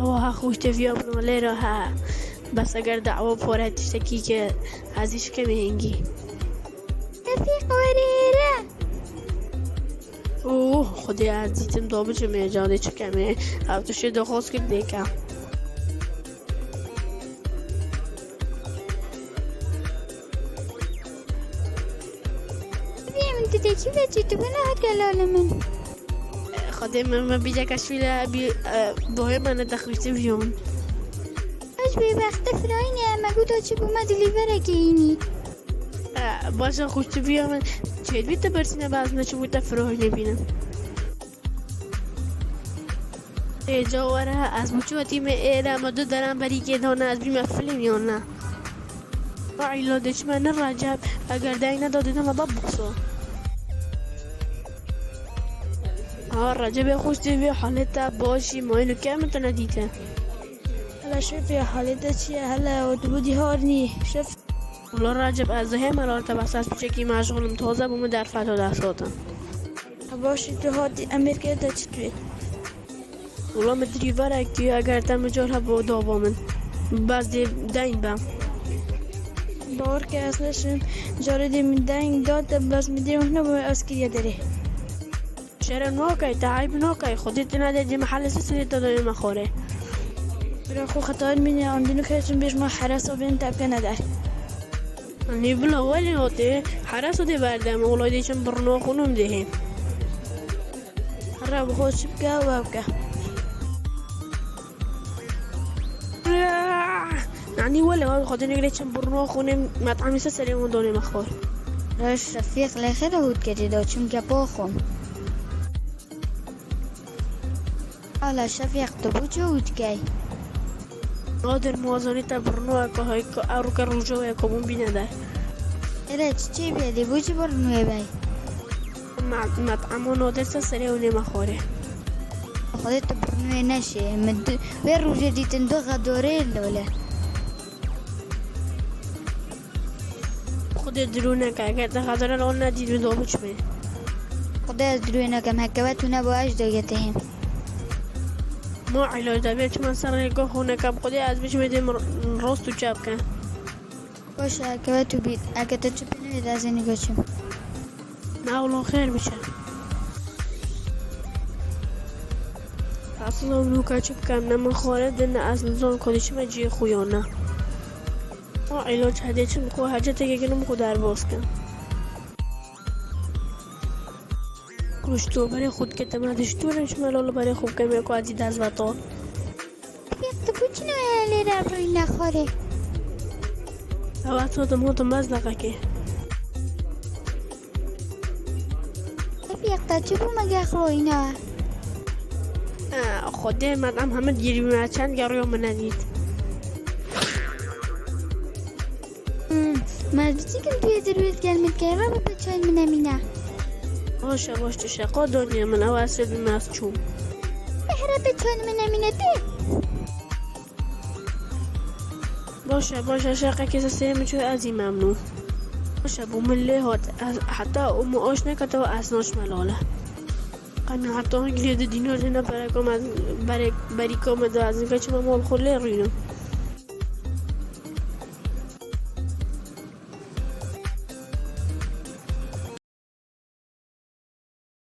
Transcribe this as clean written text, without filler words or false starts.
ها خوش تفیا مناله را ها بس اگر دعوا پاره تشتکی که ازیش کمی هنگی رفیق وریره اوه خودی عزیزم دابه چه میجاده چه کمه افتشه دخواست کرد دیکم بیم انت تکی بچی تو بنا هکلال من خودی من بیجا کشویل دوه من دخوشتی بیون اش به وقت فراینه مگو تا چه بوما دلیوره که اینی باشه خوشتی بیون چه بیت برسینه بعض چه بوده فراهی نبینم ایجا وره از مچو تیم ایره مدو دارم بری که دانه از بیم فیلم یا نه عیلا دشمن رجب اگر دایی نداده دم باب بخصو رجب خوشتی بی حالتا باشی مایلو که متو ندیده هلا شوفي حالتها چیه هلا ودبودی هارنی شوف والله رجب از همه مرارتا بس از بچکی مشغولم تازه بومه در فتا دستاتم باشی تو هادی امریکا تا چطوری والله مدری ورکی اگر تم جارها با داوامن بس دین بم باور که اصلشم جاردی من دنگ داد بس میدیم احنا با اسکریه داره چرا نوکای تعیب نوکای خودت ندادی محل سری دادم مخوره برای خو خطار منی آمدنو که چون بیش ما حرس و بین تبکه ندار نی بلا ولی هاته حرس ده بردم اولادی چون برنو خونم دهیم هر بخود شبکه و بکه يعني ولا خدني قلت برنو خونم مطعم سري مدوني مخور راش رفیق لخیر هود کردی دا چون که باخون حالا شفیق تو بو چه هود که قادر موازنی تا برنو که های که ارو که رجوع کمون بینه ده ایره چی بیدی بو چه برنوی بای مطعم نادر سري وني مخوره خودت تو برنوی نشه و روژه دیتن دو غداره لوله خود درونه که اگر تخاطر الان ندید و دو بچمه خدا از دروی نکم حکوت و نباش دویتهم ما علاج دبیر چه من سر نگاه خونه کم خودی از بچمه دیم راست و چپ کن باشه حکوت و بید اگه تا چه بینوید از این نگاه چم نه اولو خیر بشه اصلا اونو که چپ کم نه من خواره دنه اصلا زن کدیش من جی خویانه ما علاج هده چه میخواه حاجته که گنم خود در باز کن کشتو برای خود که تمادش دورش ملالو برای خوب که میکو ازی دست و تا بیخت بوچی نویلی رب روی نخوره اوه تو ما تو مزدقه که بیخت چه بو مگه خروی نه خوده مدام همه گیری میمه چند گروی من ندید مردی کم توی درویت گلمت که را با چای منمینه باشه تو شقا دنیا من او اصل بیم از چوم بهره به چای منمینه ده باشه شقا کسی سیم چوی از این ممنون باشه بومله هات حتی امو آش نکتا و اسناش ملاله قنه حتی هنگلی ده دینار نه برای کام از بری کام ده از اینکه چه مال خوله روینو